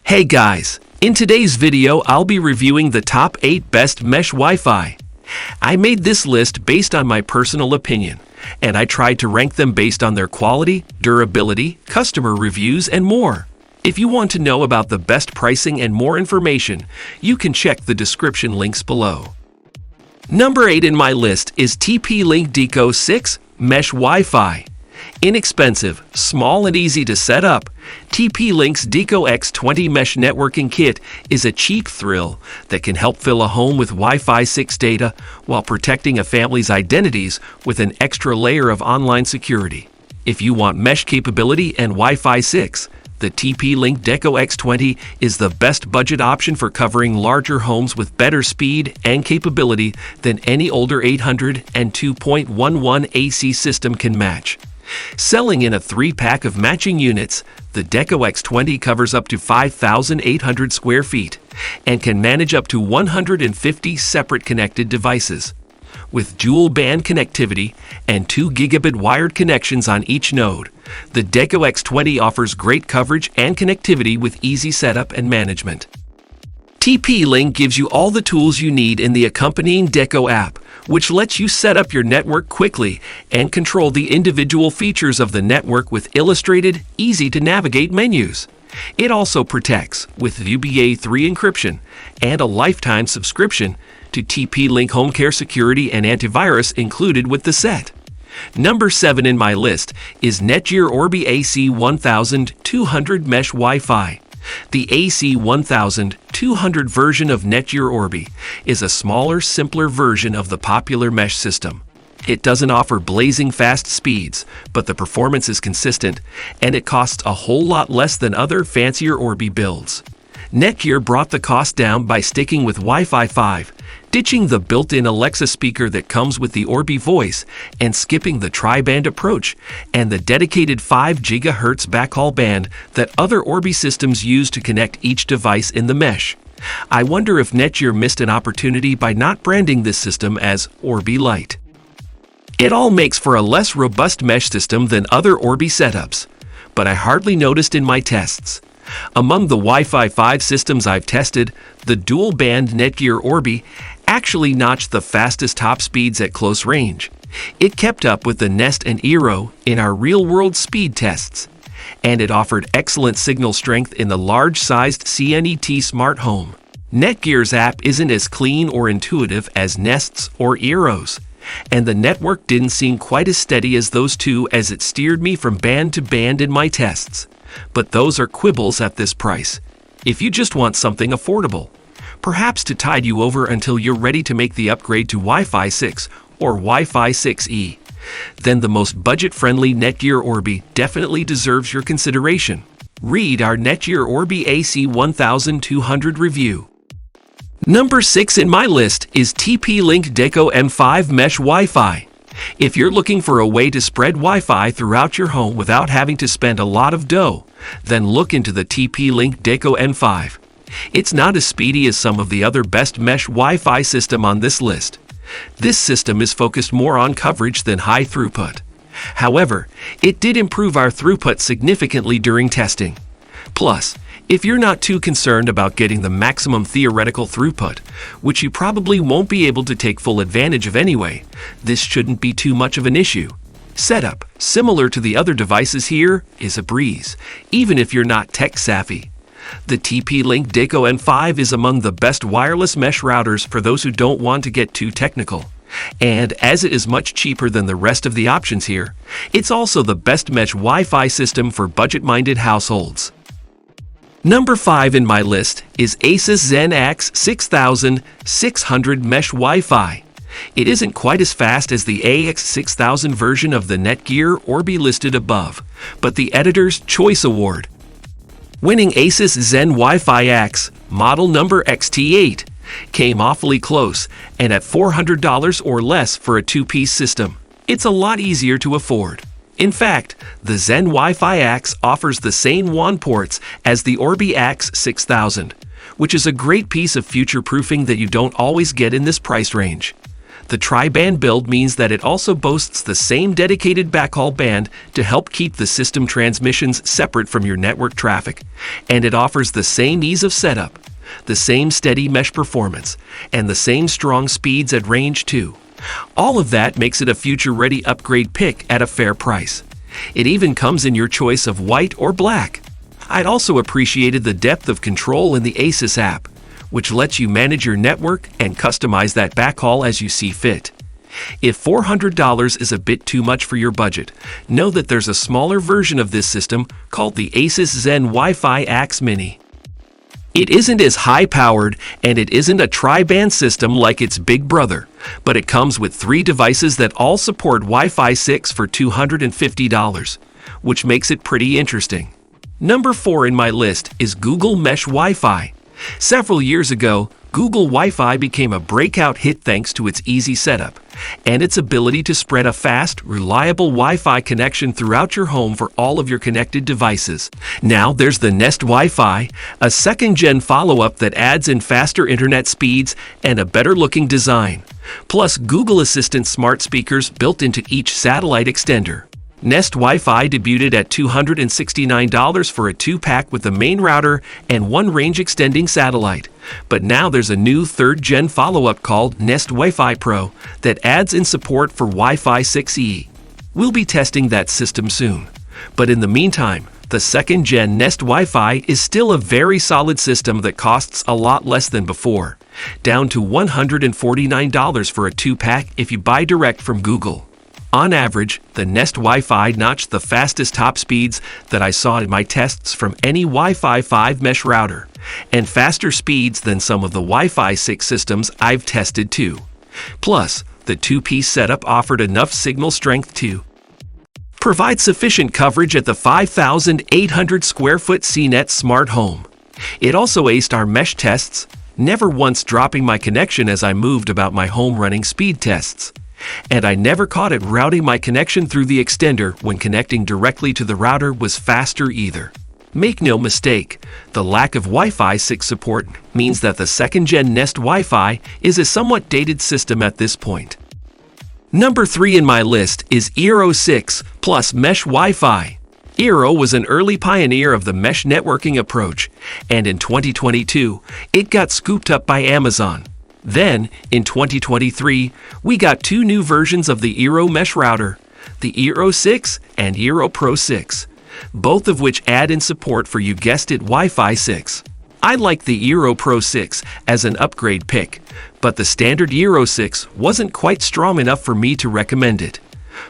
Hey guys, in today's video I'll be reviewing the top 8 best mesh Wi-Fi. I made this list based on my personal opinion, and I tried to rank them based on their quality, durability, customer reviews, and more. If you want to know about the best pricing and more information, you can check the description links below. Number 8 in my list is TPLink Deco X Mesh Wi-Fi. Inexpensive, small and easy to set up, TPLink's Deco X20 mesh networking kit is a cheap thrill that can help fill a home with Wi-Fi 6 data while protecting a family's identities with an extra layer of online security. If you want mesh capability and Wi-Fi 6, the TPLink Deco X20 is the best budget option for covering larger homes with better speed and capability than any older 800 and 2.11 AC system can match. Selling in a 3-pack of matching units, the Deco X20 covers up to 5,800 square feet and can manage up to 150 separate connected devices. With dual-band connectivity and 2 gigabit wired connections on each node, the Deco X20 offers great coverage and connectivity with easy setup and management. TP-Link gives you all the tools you need in the accompanying Deco app, which lets you set up your network quickly and control the individual features of the network with illustrated, easy-to-navigate menus. It also protects with UBA3 encryption and a lifetime subscription to TP-Link Home Care Security and Antivirus included with the set. Number 7 in my list is Netgear Orbee AC6200 Mesh Wi-Fi. The AC1200 version of Netgear Orbee is a smaller, simpler version of the popular mesh system. It doesn't offer blazing fast speeds, but the performance is consistent, and it costs a whole lot less than other fancier Orbi builds. Netgear brought the cost down by sticking with Wi-Fi 5, ditching the built-in Alexa speaker that comes with the Orbi voice, and skipping the tri-band approach and the dedicated 5 GHz backhaul band that other Orbi systems use to connect each device in the mesh. I wonder if Netgear missed an opportunity by not branding this system as Orbi Lite. It all makes for a less robust mesh system than other Orbi setups, but I hardly noticed in my tests. Among the Wi-Fi 5 systems I've tested, the dual-band Netgear Orbee actually notched the fastest top speeds at close range. It kept up with the Nest and Eero in our real-world speed tests, and it offered excellent signal strength in the large-sized CNET smart home. Netgear's app isn't as clean or intuitive as Nest's or Eero's, and the network didn't seem quite as steady as those two as it steered me from band to band in my tests. But those are quibbles at this price. If you just want something affordable, perhaps to tide you over until you're ready to make the upgrade to Wi-Fi 6 or Wi-Fi 6E, then the most budget-friendly Netgear Orbee definitely deserves your consideration. Read our Netgear Orbee AC1200 review. Number 6 in my list is TPLink Deco M5 Mesh Wi-Fi. If you're looking for a way to spread Wi-Fi throughout your home without having to spend a lot of dough, then look into the TPLink Deco M5. It's not as speedy as some of the other best mesh Wi-Fi system on this list. This system is focused more on coverage than high throughput. However, it did improve our throughput significantly during testing. Plus, if you're not too concerned about getting the maximum theoretical throughput, which you probably won't be able to take full advantage of anyway, this shouldn't be too much of an issue. Setup, similar to the other devices here, is a breeze, even if you're not tech-savvy. The TP-Link Deco M5 is among the best wireless mesh routers for those who don't want to get too technical. And as it is much cheaper than the rest of the options here, it's also the best mesh Wi-Fi system for budget-minded households. Number 5 in my list is Asus Zen AX6600 Mesh Wi-Fi. It isn't quite as fast as the AX6000 version of the Netgear Orbee listed above, but the Editor's Choice Award winning Asus Zen Wi-Fi X model number XT8 came awfully close and at $400 or less for a 2-piece system. It's a lot easier to afford. In fact, the Zen Wi-Fi X offers the same WAN ports as the Orbi AX6000, which is a great piece of future-proofing that you don't always get in this price range. The tri-band build means that it also boasts the same dedicated backhaul band to help keep the system transmissions separate from your network traffic, and it offers the same ease of setup, the same steady mesh performance, and the same strong speeds at range too. All of that makes it a future-ready upgrade pick at a fair price. It even comes in your choice of white or black. I'd also appreciated the depth of control in the Asus app, which lets you manage your network and customize that backhaul as you see fit. If $400 is a bit too much for your budget, know that there's a smaller version of this system called the Asus Zen Wi-Fi AX Mini. It isn't as high-powered, and it isn't a tri-band system like its big brother, but it comes with 3 devices that all support Wi-Fi 6 for $250, which makes it pretty interesting. Number 4 in my list is Google Mesh Wi-Fi. Several years ago, Google Wi-Fi became a breakout hit thanks to its easy setup and its ability to spread a fast, reliable Wi-Fi connection throughout your home for all of your connected devices. Now there's the Nest Wi-Fi, a second-gen follow-up that adds in faster internet speeds and a better-looking design, plus Google Assistant smart speakers built into each satellite extender. Nest Wi-Fi debuted at $269 for a 2-pack with the main router and 1 range-extending satellite. But now there's a new 3rd-gen follow-up called Nest Wi-Fi Pro that adds in support for Wi-Fi 6E. We'll be testing that system soon. But in the meantime, the 2nd-gen Nest Wi-Fi is still a very solid system that costs a lot less than before, down to $149 for a 2-pack if you buy direct from Google. On average, the Nest Wi-Fi notched the fastest top speeds that I saw in my tests from any Wi-Fi 5 mesh router, and faster speeds than some of the Wi-Fi 6 systems I've tested too. Plus, the 2-piece setup offered enough signal strength to provide sufficient coverage at the 5,800 square foot CNET smart home. It also aced our mesh tests, never once dropping my connection as I moved about my home running speed tests. And I never caught it routing my connection through the extender when connecting directly to the router was faster either. Make no mistake, the lack of Wi-Fi 6 support means that the 2nd-gen Nest Wi-Fi is a somewhat dated system at this point. Number 3 in my list is Eero 6 plus Mesh Wi-Fi. Eero was an early pioneer of the mesh networking approach, and in 2022, it got scooped up by Amazon. Then, in 2023, we got 2 new versions of the Eero mesh router, the Eero 6 and Eero Pro 6, both of which add in support for, you guessed it, Wi-Fi 6. I like the Eero Pro 6 as an upgrade pick, but the standard Eero 6 wasn't quite strong enough for me to recommend it.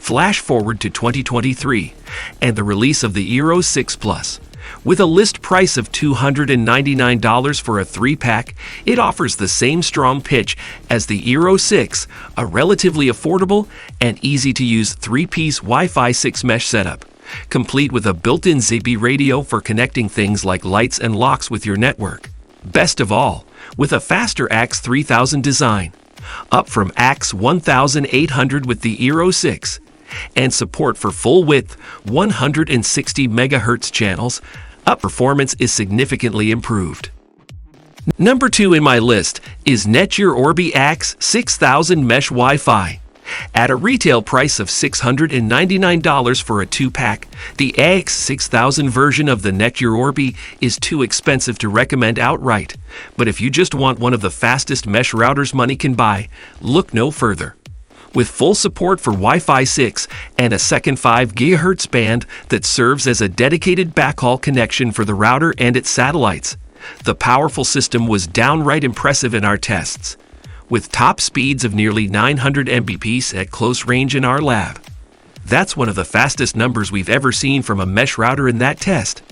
Flash forward to 2023 and the release of the Eero 6 Plus. With a list price of $299 for a 3-pack, it offers the same strong pitch as the Eero 6, a relatively affordable and easy-to-use 3-piece Wi-Fi 6 mesh setup, complete with a built-in Zigbee radio for connecting things like lights and locks with your network. Best of all, with a faster AX3000 design, up from AX1800 with the Eero 6, and support for full-width 160 MHz channels, performance is significantly improved. Number 2 in my list is Netgear Orbee AX6600 Mesh Wi-Fi. At a retail price of $699 for a 2-pack, the AX6000 version of the Netgear Orbee is too expensive to recommend outright. But if you just want one of the fastest mesh routers money can buy, look no further. With full support for Wi-Fi 6 and a second 5 GHz band that serves as a dedicated backhaul connection for the router and its satellites, the powerful system was downright impressive in our tests, with top speeds of nearly 900 Mbps at close range in our lab. That's one of the fastest numbers we've ever seen from a mesh router in that test,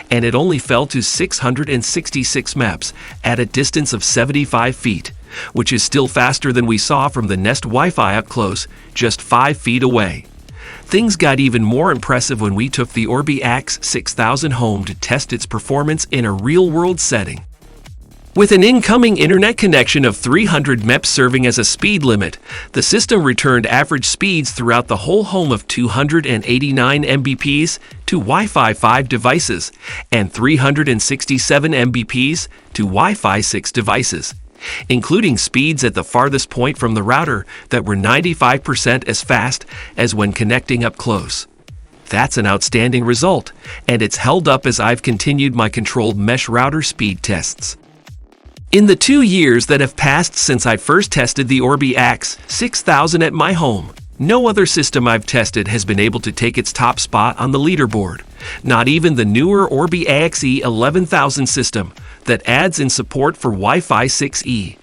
and it only fell to 666 Mbps at a distance of 75 feet, which is still faster than we saw from the Nest Wi-Fi up close, just 5 feet away. Things got even more impressive when we took the Orbi AX6000 home to test its performance in a real-world setting. With an incoming internet connection of 300 Mbps serving as a speed limit, the system returned average speeds throughout the whole home of 289 Mbps to Wi-Fi 5 devices and 367 Mbps to Wi-Fi 6 devices. including speeds at the farthest point from the router that were 95% as fast as when connecting up close. That's an outstanding result, and it's held up as I've continued my controlled mesh router speed tests. In the 2 years that have passed since I first tested the Orbi AX6600 at my home, no other system I've tested has been able to take its top spot on the leaderboard. Not even the newer Orbi AX11000 system that adds in support for Wi-Fi 6E.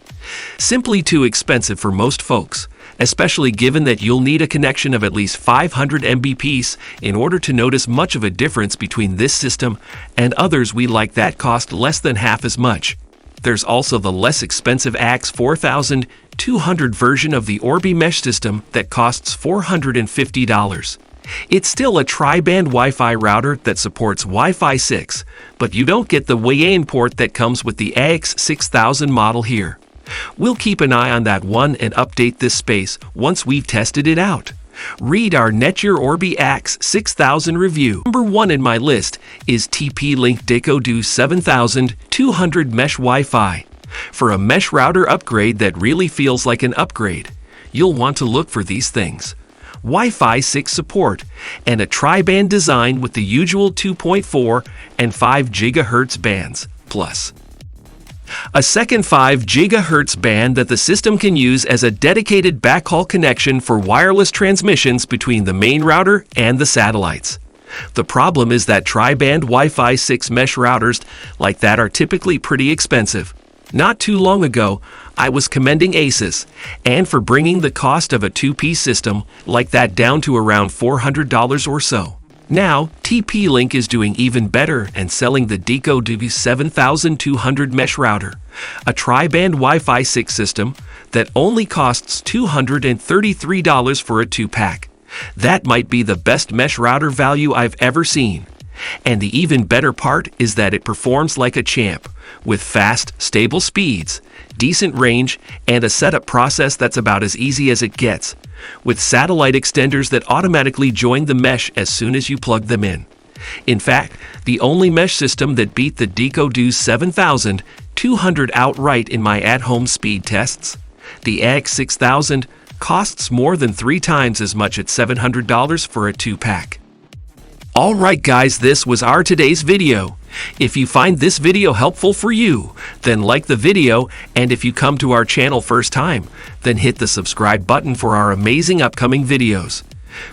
Simply too expensive for most folks, especially given that you'll need a connection of at least 500 Mbps in order to notice much of a difference between this system and others we like that cost less than half as much. There's also the less expensive AX4200 version of the Orbi mesh system that costs $450. It's still a tri-band Wi-Fi router that supports Wi-Fi 6, but you don't get the WAN port that comes with the AX6000 model here. We'll keep an eye on that one and update this space once we've tested it out. Read our Netgear Orbee AX6000 review. Number 1 in my list is TPLink Deco M5 Mesh Wi-Fi. For a mesh router upgrade that really feels like an upgrade, you'll want to look for these things: Wi-Fi 6 support, and a tri-band design with the usual 2.4 and 5 GHz bands, plus a second 5 GHz band that the system can use as a dedicated backhaul connection for wireless transmissions between the main router and the satellites. The problem is that tri-band Wi-Fi 6 mesh routers like that are typically pretty expensive. Not too long ago, I was commending Asus, and for bringing the cost of a two-piece system like that down to around $400 or so. Now, TP-Link is doing even better and selling the Deco M5 mesh router, a tri-band Wi-Fi 6 system that only costs $233 for a 2-pack. That might be the best mesh router value I've ever seen. And the even better part is that it performs like a champ, with fast, stable speeds, decent range, and a setup process that's about as easy as it gets, with satellite extenders that automatically join the mesh as soon as you plug them in. In fact, the only mesh system that beat the Deco M5 outright in my at-home speed tests, the AX6000, costs more than 3 times as much at $700 for a 2-pack. Alright guys, this was our today's video. If you find this video helpful for you, then like the video, and if you come to our channel first time, then hit the subscribe button for our amazing upcoming videos.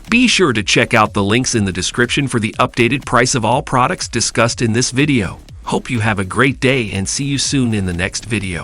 Be sure to check out the links in the description for the updated price of all products discussed in this video. Hope you have a great day and see you soon in the next video.